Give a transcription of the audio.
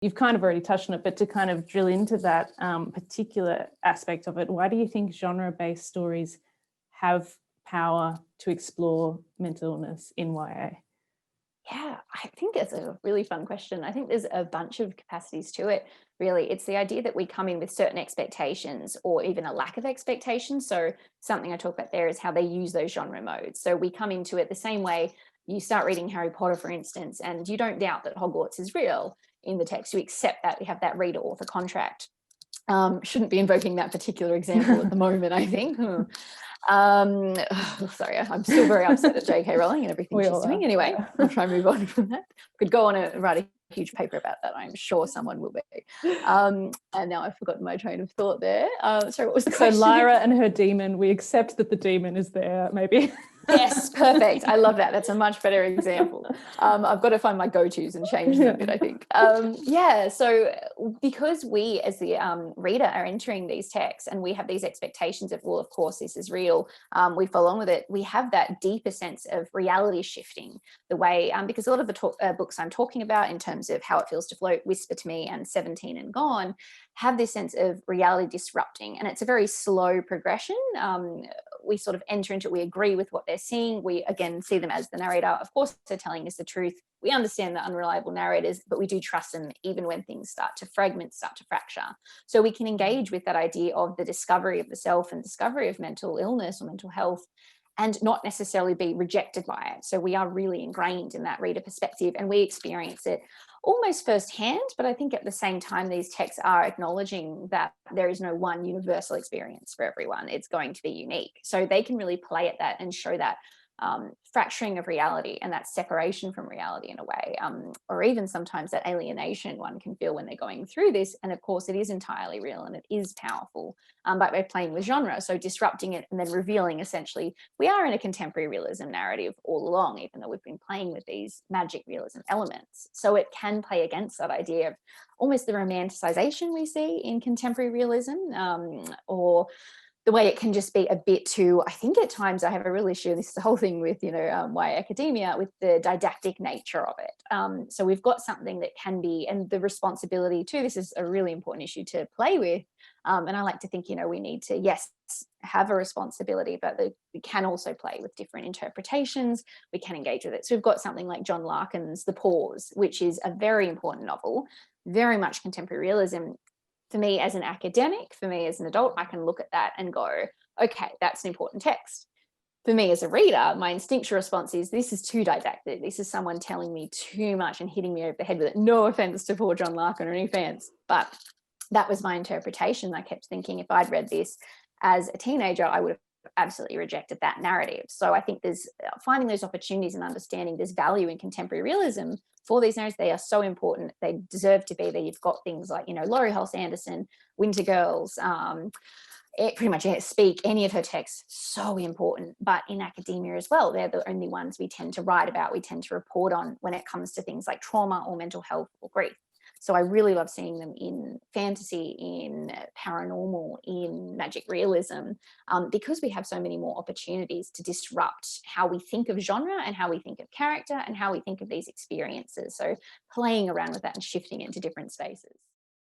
you've kind of already touched on it, but to kind of drill into that particular aspect of it, why do you think genre-based stories have power to explore mental illness in YA? Yeah, I think it's a really fun question. I think there's a bunch of capacities to it, really. It's the idea that we come in with certain expectations or even a lack of expectations. So something I talk about there is how they use those genre modes. So we come into it the same way you start reading Harry Potter, for instance, and you don't doubt that Hogwarts is real in the text. You accept that. You have that reader-author contract. Shouldn't be invoking that particular example at the moment, I think. Sorry, I'm still very upset at J.K. Rowling and everything she's doing. Anyway, I'll try and move on from that. Could go on and write a huge paper about that. I'm sure someone will be. And now I've forgotten my train of thought there. Sorry, what was the question? So Lyra and her demon, we accept that the demon is there, maybe. Yes, perfect. I love that. That's a much better example. I've got to find my go-tos and change them a bit, I think. Yeah, so because we as the reader are entering these texts and we have these expectations of, well, of course, this is real, we follow on with it, we have that deeper sense of reality shifting the way, because a lot of the books I'm talking about in terms of How It Feels to Float, Whisper to Me, and 17 and Gone have this sense of reality disrupting. And it's a very slow progression. We sort of enter into it, we agree with what they're seeing. We again see them as the narrator. Of course, they're telling us the truth. We understand the unreliable narrators, but we do trust them even when things start to fragment, start to fracture. So we can engage with that idea of the discovery of the self and discovery of mental illness or mental health and not necessarily be rejected by it. So we are really ingrained in that reader perspective and we experience it almost firsthand. But I think at the same time, these texts are acknowledging that there is no one universal experience for everyone. It's going to be unique. So they can really play at that and show that fracturing of reality and that separation from reality in a way, or even sometimes that alienation one can feel when they're going through this. And of course, it is entirely real and it is powerful, but we're playing with genre, so disrupting it and then revealing essentially we are in a contemporary realism narrative all along, even though we've been playing with these magic realism elements. So it can play against that idea of almost the romanticization we see in contemporary realism, or the way it can just be a bit too, I think at times I have a real issue, this is the whole thing with, YA academia, with the didactic nature of it. So we've got something that can be, and the responsibility too, this is a really important issue to play with. And I like to think, we need to, yes, have a responsibility, but we can also play with different interpretations. We can engage with it. So we've got something like John Larkin's The Pause, which is a very important novel, very much contemporary realism. For me as an academic, for me as an adult, I can look at that and go, okay, that's an important text. For me as a reader, my instinctual response is, this is too didactic. This is someone telling me too much and hitting me over the head with it. No offense to poor John Larkin or any fans, but that was my interpretation. I kept thinking if I'd read this as a teenager, I would have absolutely rejected that narrative. So I think there's finding those opportunities and understanding there's value in contemporary realism for these narratives. They are so important. They deserve to be there. You've got things like, Laurie Halse Anderson, Winter Girls, pretty much Speak, any of her texts, so important. But in academia as well, they're the only ones we tend to write about, we tend to report on when it comes to things like trauma or mental health or grief. So I really love seeing them in fantasy, in paranormal, in magic realism, because we have so many more opportunities to disrupt how we think of genre and how we think of character and how we think of these experiences. So playing around with that and shifting into different spaces.